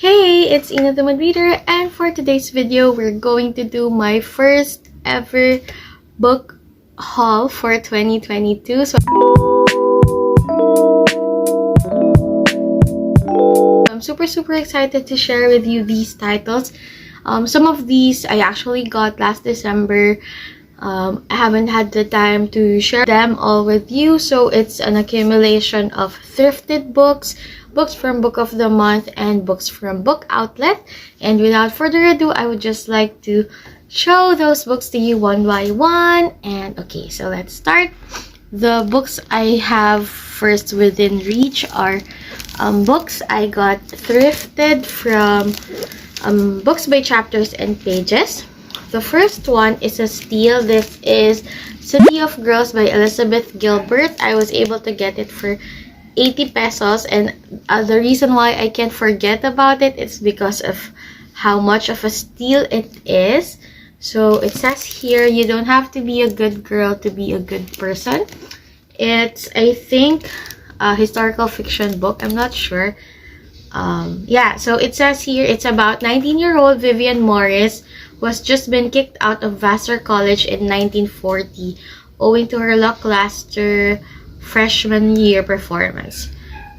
Hey, it's Ina the Mad Reader, and for today's video, we're going to do my first ever book haul for 2022. So I'm super excited to share with you these titles. Some of these I actually got last December. I haven't had the time to share them all with you, so it's an accumulation of thrifted books, books from Book of the Month, and books from Book Outlet. And without further ado, I would just like to show those books to you one by one. And okay, so let's start. The books I have first within reach are books I got thrifted from Books by Chapters and Pages. The first one is a steal. This is City of Girls by Elizabeth Gilbert. I was able to get it for 80 pesos, and the reason why I can't forget about it is because of how much of a steal it is. So it says here, you don't have to be a good girl to be a good person. It's, I think, a historical fiction book. I'm not sure. Yeah, so it says here it's about 19-year-old Vivian Morris who has just been kicked out of Vassar College in 1940 owing to her lackluster freshman year performance.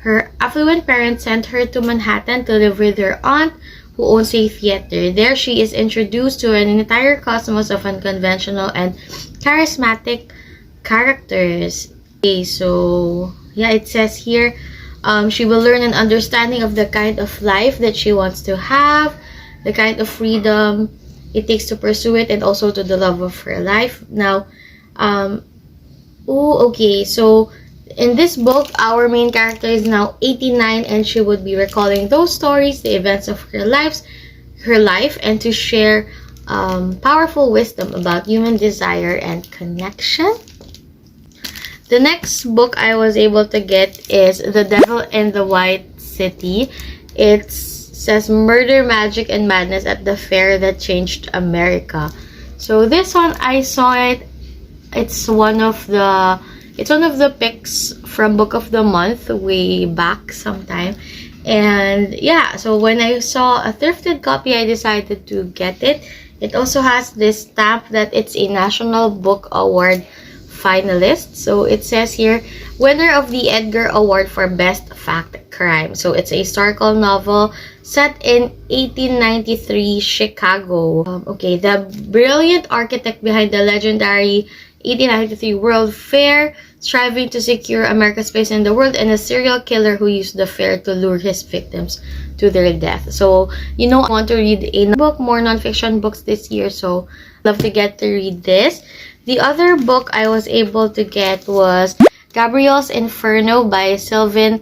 Her affluent parents sent her to Manhattan to live with her aunt who owns a theater. There she is introduced to an entire cosmos of unconventional and charismatic characters. Okay, so yeah, it says here she will learn an understanding of the kind of life that she wants to have, the kind of freedom it takes to pursue it, and also to the love of her life. Now, okay, so in this book, our main character is now 89, and she would be recalling those stories, the events of her life, and to share powerful wisdom about human desire and connection. The next book I was able to get is The Devil in the White City. It says Murder, Magic, and Madness at the Fair That Changed America. So this one, I saw it. It's one of the picks from Book of the Month way back sometime. And yeah, so when I saw a thrifted copy, I decided to get it. It also has this stamp that it's a National Book Award finalist. So it says here, winner of the Edgar Award for Best Fact Crime. So it's a historical novel set in 1893 Chicago. Okay, the brilliant architect behind the legendary 1893 World Fair, striving to secure America's place in the world, and a serial killer who used the fair to lure his victims to their death. So, you know, I want to read a book, more nonfiction books this year, so love to get to read this. The other book I was able to get was Gabrielles Inferno by Sylvain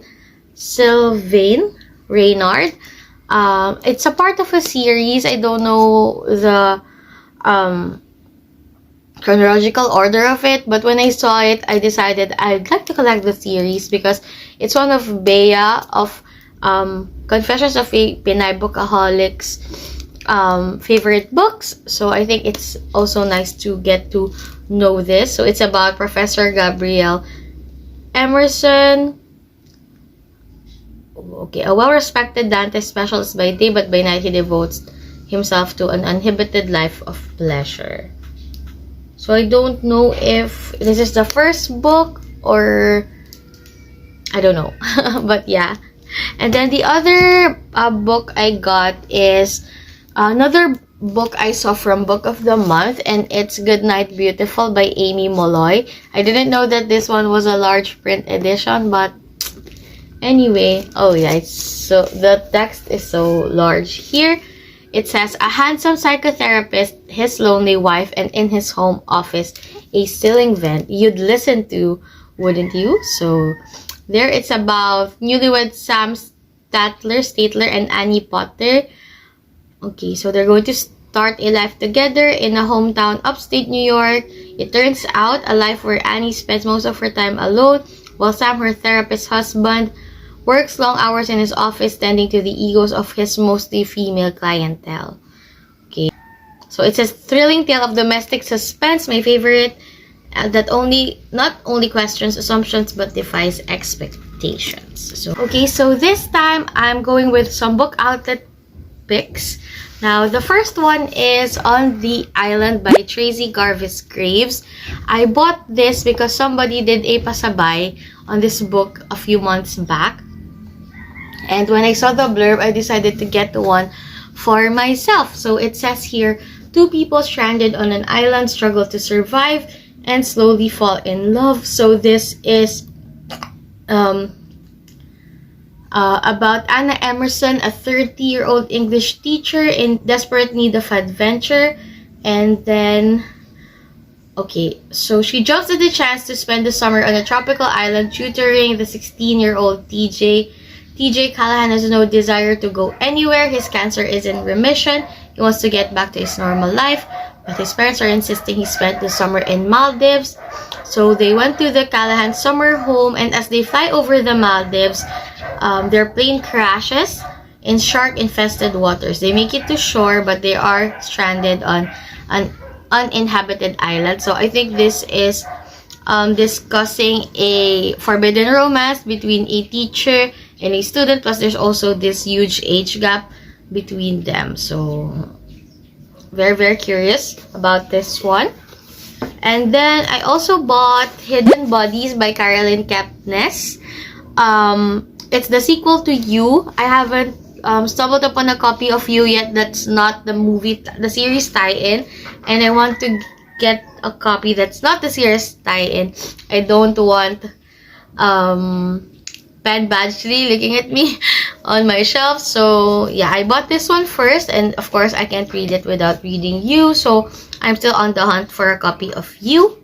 Reynard. It's a part of a series. I don't know the chronological order of it, but when I saw it, I decided I'd like to collect the series because it's one of Bea of Confessions of a Pinay Bookaholics favorite books. So I think it's also nice to get to know this. So it's about Professor Gabrielle Emerson. Okay, a well-respected Dante specialist by day, but by night he devotes himself to an uninhibited life of pleasure. So I don't know if this is the first book or I don't know. But yeah. And then the other book I got is another book I saw from Book of the Month, and it's Goodnight Beautiful by Amy Molloy. I didn't know that this one was a large print edition, but anyway, oh yeah, it's so the text is so large here. It says, a handsome psychotherapist, his lonely wife, and in his home office, a ceiling vent you'd listen to, wouldn't you? So there it's about newlywed Sam Statler and Annie Potter. Okay, so they're going to start a life together in a hometown upstate New York. It turns out a life where Annie spends most of her time alone, while Sam, her therapist husband, works long hours in his office tending to the egos of his mostly female clientele. Okay, so it's a thrilling tale of domestic suspense, my favorite, that not only questions assumptions but defies expectations. So okay, so this time I'm going with some Book Outlet picks. Now, the first one is On the Island by Tracy Garvis Graves. I bought this because somebody did a pasabay on this book a few months back. And when I saw the blurb, I decided to get the one for myself. So it says here, two people stranded on an island struggle to survive and slowly fall in love. So this is about Anna Emerson, a 30-year-old English teacher in desperate need of adventure. And then, okay, so she jumps at the chance to spend the summer on a tropical island tutoring the 16-year-old TJ. TJ Callahan has no desire to go anywhere. His cancer is in remission. He wants to get back to his normal life, but his parents are insisting he spend the summer in Maldives. So they went to the Callahan summer home, and as they fly over the Maldives, their plane crashes in shark-infested waters. They make it to shore, but they are stranded on an uninhabited island. So I think this is discussing a forbidden romance between a teacher and a student, plus there's also this huge age gap between them. So very, very curious about this one. And then I also bought Hidden Bodies by Carolyn Kepnes. It's the sequel to You. I haven't stumbled upon a copy of You yet. That's not the series tie-in, and I want to get a copy that's not the series tie-in. I don't want Pen Badgley looking at me on my shelf. So yeah, I bought this one first, and of course I can't read it without reading You, so I'm still on the hunt for a copy of You.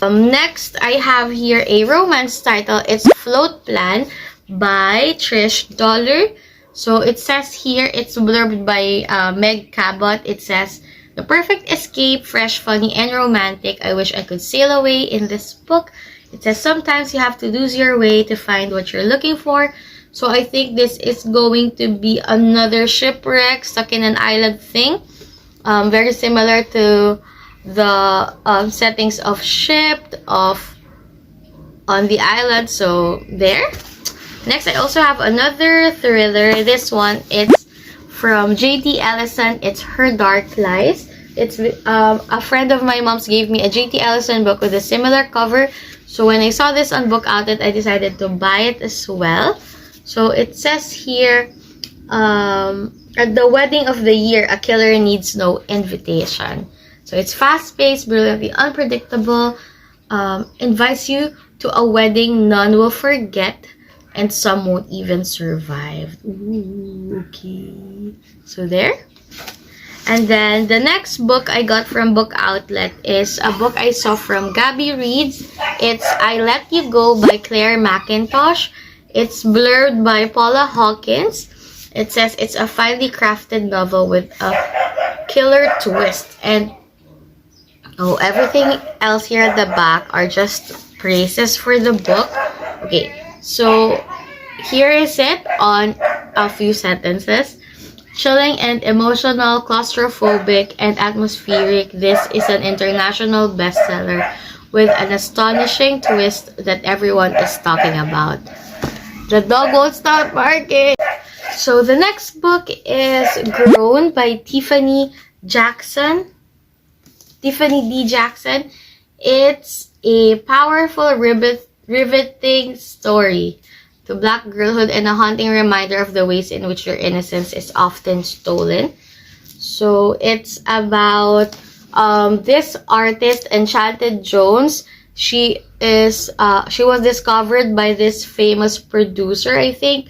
Next, I have here a romance title. It's Float Plan by Trish Dollar. So it says here, it's blurbed by Meg Cabot. It says, the perfect escape, fresh, funny, and romantic. I wish I could sail away in this book. It says, sometimes you have to lose your way to find what you're looking for. So I think this is going to be another shipwreck, stuck in an island thing. Very similar to the settings of Shipped, of On the Island. So there. Next, I also have another thriller. This one, it's from J.T. Ellison. It's Her Dark Lies. It's a friend of my mom's gave me a J.T. Ellison book with a similar cover. So when I saw this on Book Outlet, I decided to buy it as well. So it says here, at the wedding of the year, a killer needs no invitation. So it's fast-paced, brilliantly unpredictable, invites you to a wedding none will forget, and some won't even survive. Ooh, okay. So there. And then the next book I got from Book Outlet is a book I saw from Gabby Reads. It's I Let You Go by Claire McIntosh. It's blurbed by Paula Hawkins. It says it's a finely crafted novel with a killer twist. And everything else here at the back are just praises for the book. Okay, so here is it on a few sentences. Chilling and emotional, claustrophobic and atmospheric, this is an international bestseller with an astonishing twist that everyone is talking about. The dog won't stop barking. So the next book is Grown by Tiffany Jackson. Tiffany D. Jackson. It's a powerful, riveting story to Black girlhood and a haunting reminder of the ways in which your innocence is often stolen. So it's about this artist, Enchanted Jones. She was discovered by this famous producer, I think,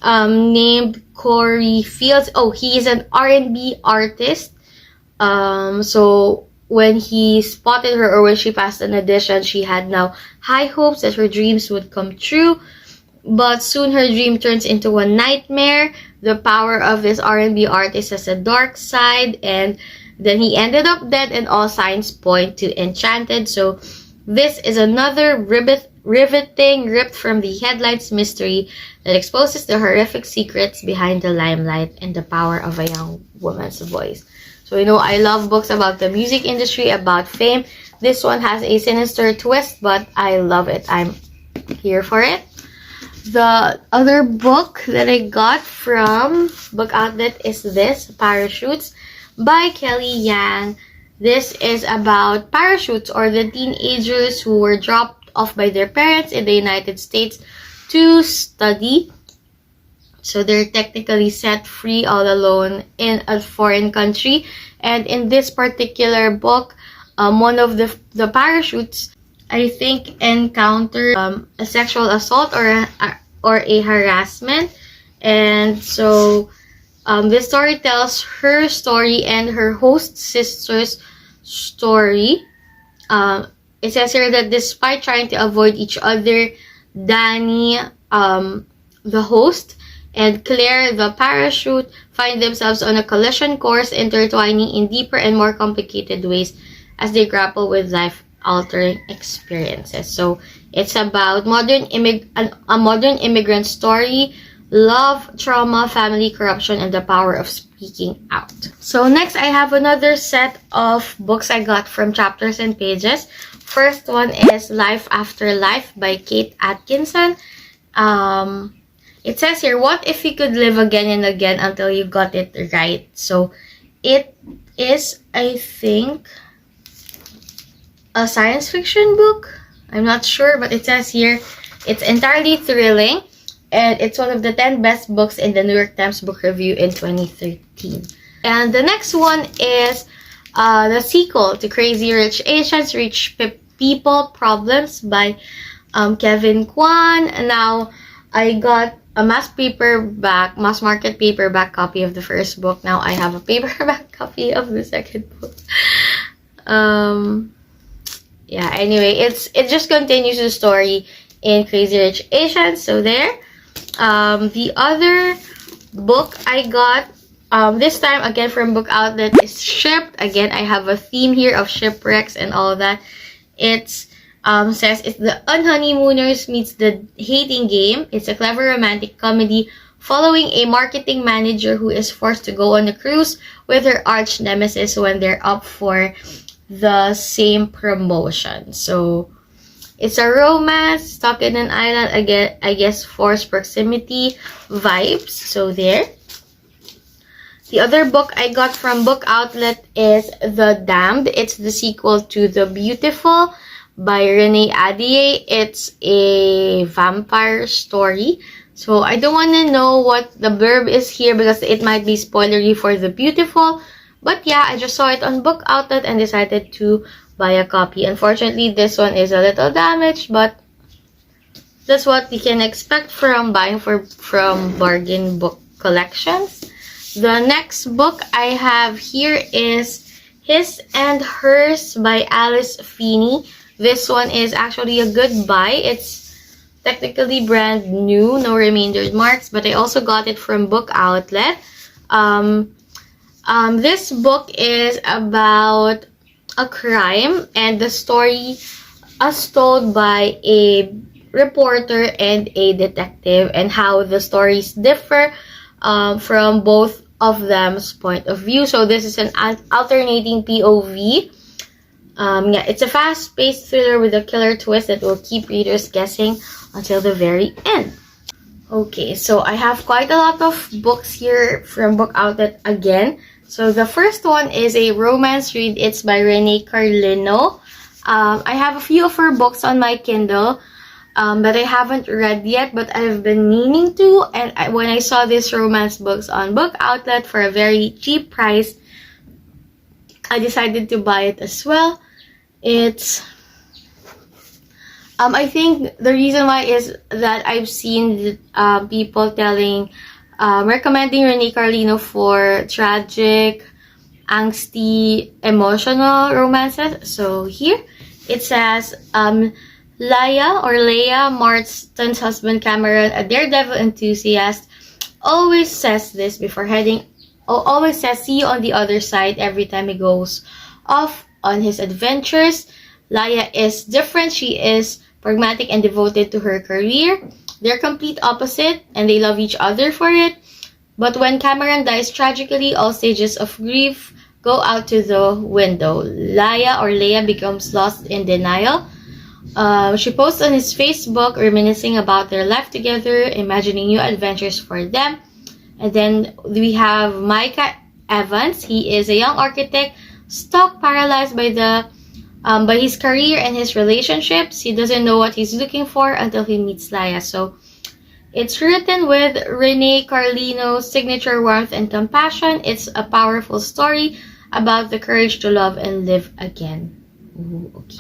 named Corey Fields. Oh, he is an R&B artist. So when he spotted her, or when she passed an audition, she had now high hopes that her dreams would come true. But soon her dream turns into a nightmare. The power of this R&B artist has a dark side, and then he ended up dead, and all signs point to Enchanted. So this is another riveting, ripped from the headlines mystery that exposes the horrific secrets behind the limelight and the power of a young woman's voice. So I love books about the music industry, about fame. This one has a sinister twist, but I love it. I'm here for it. The other book that I got from Book Outlet is this, Parachutes by Kelly Yang. This is about parachutes, or the teenagers who were dropped off by their parents in the United States to study. So they're technically set free all alone in a foreign country. And in this particular book, one of the parachutes, I think, encountered a sexual assault or a harassment. And so this story tells her story and her host sister's story. It says here that despite trying to avoid each other, Danny, the host, and Claire, the parachute, find themselves on a collision course, intertwining in deeper and more complicated ways as they grapple with life-altering experiences. So it's about a modern immigrant story, love, trauma, family corruption, and the power of speaking out. So next, I have another set of books I got from Chapters and Pages. First one is Life After Life by Kate Atkinson. It says here, what if you could live again and again until you got it right? So it is, I think, a science fiction book. I'm not sure, but it says here it's entirely thrilling, and it's one of the 10 best books in the New York Times Book Review in 2013. And the next one is the sequel to Crazy Rich Asians, Rich People Problems by Kevin Kwan. Now, I got a mass market paperback copy of the first book. Now I have a paperback copy of the second book. Yeah, anyway, it just continues the story in Crazy Rich Asians. So there. The other book I got this time again from Book Outlet is Shipped. Again, I have a theme here of shipwrecks and all of that. It's says it's the Unhoneymooners meets the Hating Game. It's a clever romantic comedy following a marketing manager who is forced to go on a cruise with her arch nemesis when they're up for the same promotion. So it's a romance stuck in an island, again, I guess forced proximity vibes. So there. The other book I got from Book Outlet is The Damned. It's the sequel to The Beautiful by Renee Adier. It's a vampire story. So I don't want to know what the blurb is here because it might be spoilery for The Beautiful. But yeah, I just saw it on Book Outlet and decided to buy a copy. Unfortunately, this one is a little damaged, but that's what you can expect from buying from bargain book collections. The next book I have here is His and Hers by Alice Feeney. This one is actually a good buy. It's technically brand new, no remaindered marks, but I also got it from Book Outlet. This book is about a crime, and the story is told by a reporter and a detective, and how the stories differ from both of them's point of view. So this is an alternating POV. Yeah, it's a fast-paced thriller with a killer twist that will keep readers guessing until the very end. Okay, so I have quite a lot of books here from Book Outlet again. So the first one is a romance read. It's by Renee Carlino. I have a few of her books on my Kindle that I haven't read yet, but I've been meaning to. And when I saw these romance books on Book Outlet for a very cheap price, I decided to buy it as well. It's I think the reason why is that I've seen people recommending Renee Carlino for tragic, angsty, emotional romances. So here it says Leia Marston's husband Cameron, a daredevil enthusiast, always says this before heading. Always says, "See you on the other side," every time he goes off on his adventures. Leia is different. She is pragmatic and devoted to her career. They're complete opposite, and they love each other for it. But when Cameron dies tragically, all stages of grief go out to the window. Leia becomes lost in denial. She posts on his Facebook reminiscing about their life together, imagining new adventures for them. And then we have Micah Evans. He is a young architect stuck paralyzed by his career and his relationships. He doesn't know what he's looking for until he meets Laia. So it's written with Renee Carlino's signature warmth and compassion. It's a powerful story about the courage to love and live again. Ooh, okay.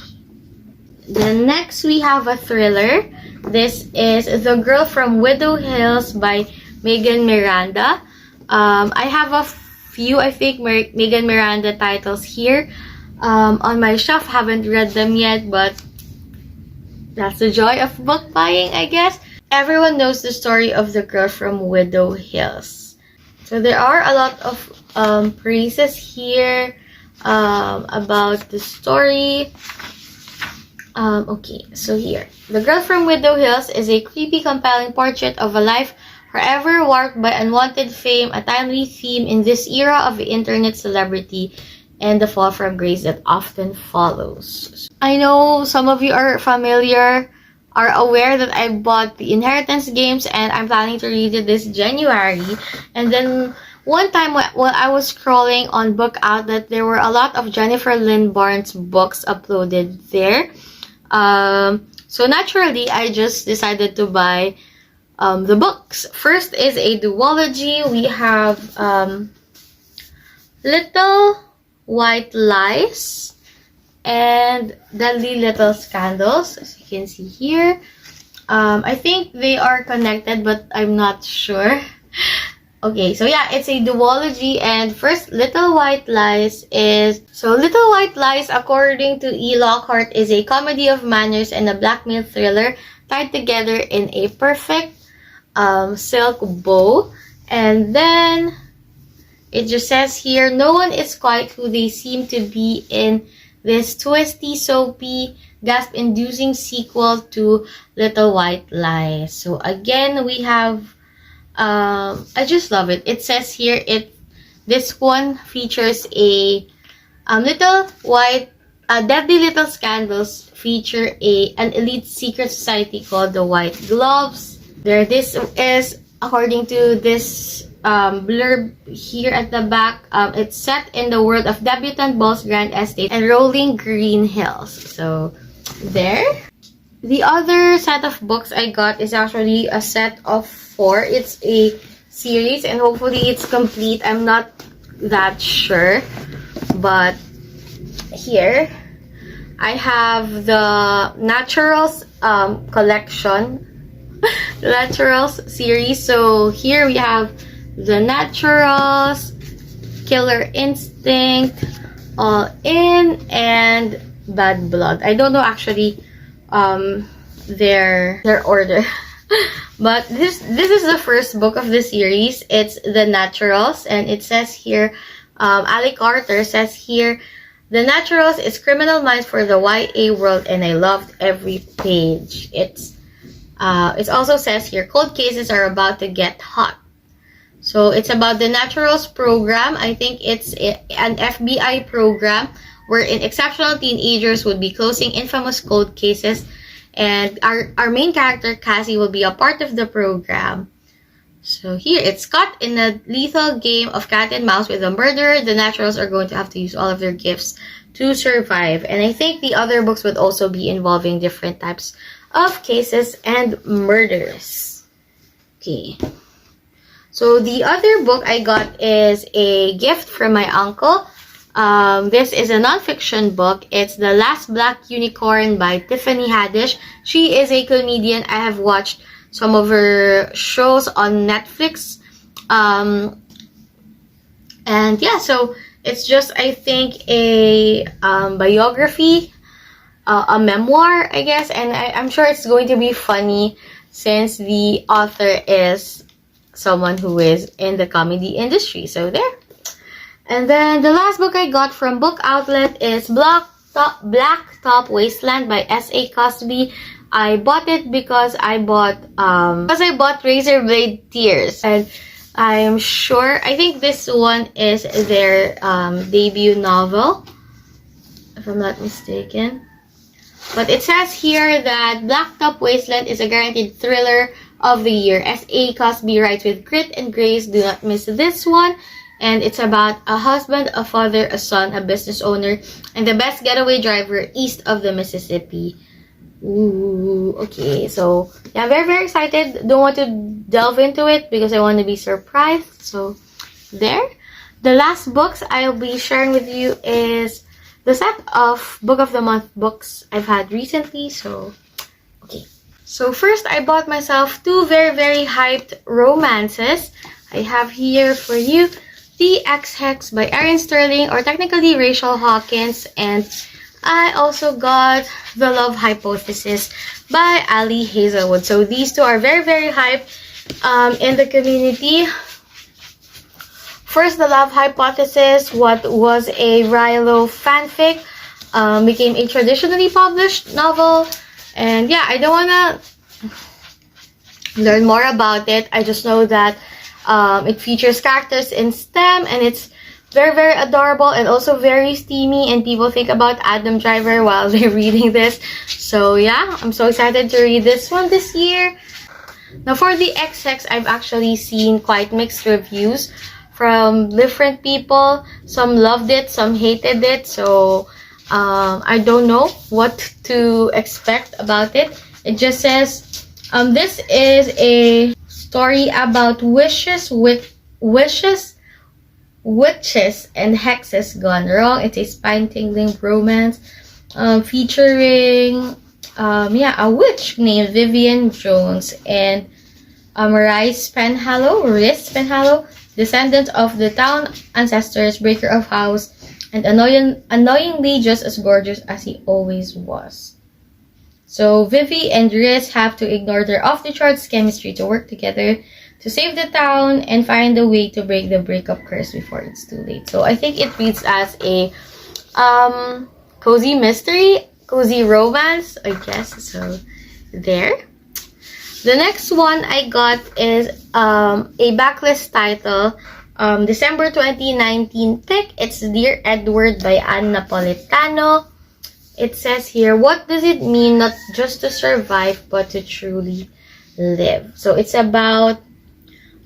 Then next we have a thriller. This is The Girl from Widow Hills by Megan Miranda. I have a few, I think, Megan Miranda titles here on my shelf. Haven't read them yet, but that's the joy of book buying, I guess. Everyone knows the story of The Girl from Widow Hills. So there are a lot of praises here about the story. Okay, so here. The Girl from Widow Hills is a creepy, compelling portrait of a life forever warped by unwanted fame, a timely theme in this era of internet celebrity and the fall from grace that often follows. I know some of you are aware that I bought the Inheritance games and I'm planning to read it this January. And then one time while I was scrolling on Book Outlet, there were a lot of Jennifer Lynn Barnes books uploaded there. So naturally, I just decided to buy the books. First is a duology. We have Little White Lies and Deadly Little Scandals, as you can see here. I think they are connected, but I'm not sure. Okay, so yeah, it's a duology, and first, Little White Lies is... So, Little White Lies, according to E. Lockhart, is a comedy of manners and a blackmail thriller tied together in a perfect silk bow. And then, it just says here, no one is quite who they seem to be in this twisty, soapy, gasp-inducing sequel to Little White Lies. So, again, we have... I just love it. It says here, this one features a Deadly Little Scandals feature an elite secret society called the White Gloves. This is, according to this blurb here at the back, it's set in the world of debutante balls, grand estate, and rolling green hills. So, there. The other set of books I got is actually a set of 4. It's a series and hopefully it's complete. I'm not that sure. But here, I have the Naturals collection. The Naturals series. So here we have the Naturals, Killer Instinct, All In, and Bad Blood. I don't know actually their order. But this is the first book of the series. It's The Naturals, and it says here, Ali Carter says here, The Naturals is criminal minds for the YA world, and I loved every page. It also says here, cold cases are about to get hot. So it's about the Naturals program. I think it's an FBI program wherein exceptional teenagers would be closing infamous cold cases, and our main character, Cassie, will be a part of the program. So here, it's caught in a lethal game of cat and mouse with a murderer. The Naturals are going to have to use all of their gifts to survive. And I think the other books would also be involving different types of cases and murders. Okay. So the other book I got is a gift from my uncle. This is a nonfiction book. It's The Last Black Unicorn by Tiffany Haddish. She is a comedian. I have watched some of her shows on Netflix. And yeah, so it's just, I think, a biography, a memoir, I guess. And I'm sure it's going to be funny since the author is someone who is in the comedy industry. So there. And then the last book I got from Book Outlet is Blacktop Wasteland by S.A. Cosby. I bought it because I bought Razor Blade Tears, and I think this one is their debut novel, if I'm not mistaken. But it says here that Blacktop Wasteland is a guaranteed thriller of the year. S.A. Cosby writes with grit and grace. Do not miss this one. And it's about a husband, a father, a son, a business owner, and the best getaway driver east of the Mississippi. Ooh, okay. So, yeah, very, very excited. Don't want to delve into it because I want to be surprised. So, there. The last books I'll be sharing with you is the set of Book of the Month books I've had recently. So, okay. So, first, I bought myself two very, very hyped romances. I have here for you The Ex-Hex by Erin Sterling, or technically Rachel Hawkins, and I also got The Love Hypothesis by Ali Hazelwood. So these two are very, very hyped in the community. First, The Love Hypothesis, what was a Rilo fanfic, became a traditionally published novel. And yeah, I don't want to learn more about it. I just know that it features characters in STEM, and it's very, very adorable and also very steamy, and people think about Adam Driver while they're reading this. So yeah, I'm so excited to read this one this year. Now for the XX, I've actually seen quite mixed reviews from different people. Some loved it, some hated it, so I don't know what to expect about it. It just says this is a story about witches and hexes gone wrong. It's a spine-tingling romance featuring a witch named Vivian Jones and Rice Penhallow, descendant of the town ancestors, breaker of house, and annoyingly just as gorgeous as he always was. So Vivi and Riz have to ignore their off-the-charts chemistry to work together to save the town and find a way to break the breakup curse before it's too late. So I think it reads as a cozy mystery, cozy romance, I guess. So there. The next one I got is a backlist title, December 2019 pick. It's Dear Edward by Ann Napolitano. It says here, what does it mean not just to survive, but to truly live? So it's about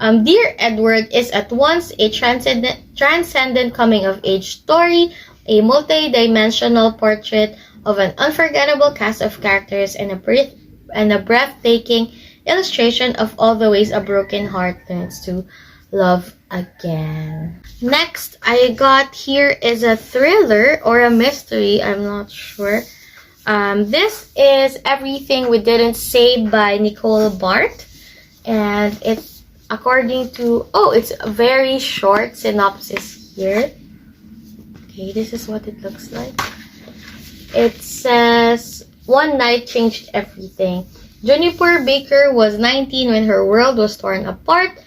Dear Edward is at once a transcendent coming-of-age story, a multi-dimensional portrait of an unforgettable cast of characters, and a breathtaking illustration of all the ways a broken heart learns to love again. Next, I got here is a thriller or a mystery, I'm not sure. This is Everything We Didn't Say by Nicole Bart, and it's according to, it's a very short synopsis here. Okay, this is what it looks like. It says, one night changed everything. Juniper Baker was 19 when her world was torn apart.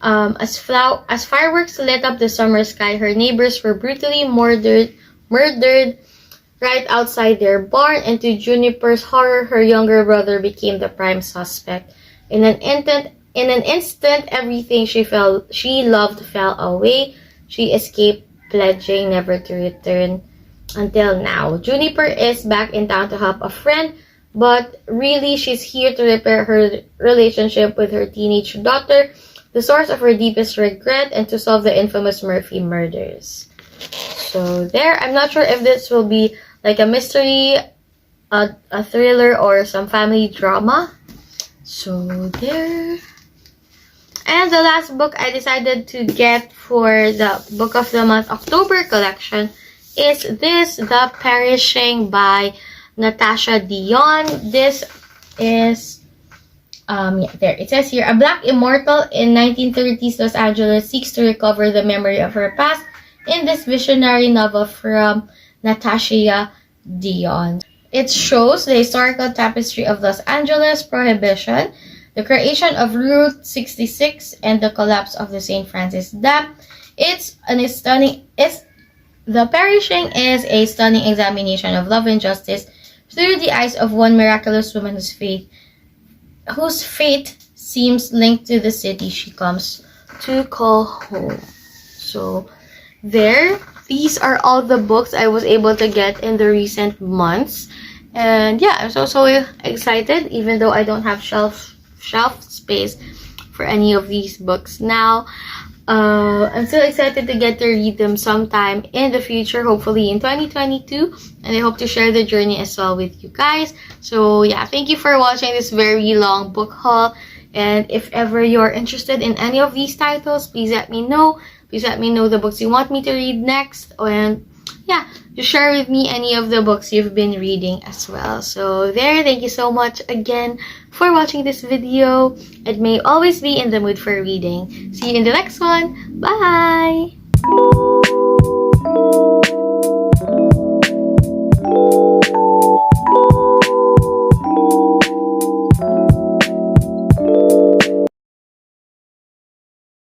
As fireworks lit up the summer sky, her neighbors were brutally murdered right outside their barn, and to Juniper's horror, her younger brother became the prime suspect. In an instant, everything she loved fell away. She escaped, pledging never to return until now. Juniper is back in town to help a friend, but really she's here to repair her relationship with her teenage daughter, the source of her deepest regret, and to solve the infamous Murphy murders. So there, I'm not sure if this will be like a mystery, a thriller, or some family drama. So there. And the last book I decided to get for the Book of the Month October collection is this, The Perishing by Natasha Dion. This is there. It says here, a black immortal in 1930s Los Angeles seeks to recover the memory of her past in this visionary novel from Natasha Dion. It shows the historical tapestry of Los Angeles Prohibition, the creation of Route 66, and the collapse of the St. Francis Dam. The Perishing is a stunning examination of love and justice through the eyes of one miraculous woman whose fate seems linked to the city she comes to call home. So there, these are all the books I was able to get in the recent months. And yeah, I'm so excited, even though I don't have shelf space for any of these books now. I'm still excited to get to read them sometime in the future, hopefully in 2022, and I hope to share the journey as well with you guys. So yeah, thank you for watching this very long book haul, and if ever you're interested in any of these titles, please let me know. Please let me know the books you want me to read next, and yeah, just share with me any of the books you've been reading as well. So there, thank you so much again for watching this video, and may always be in the mood for reading. See you in the next one. Bye!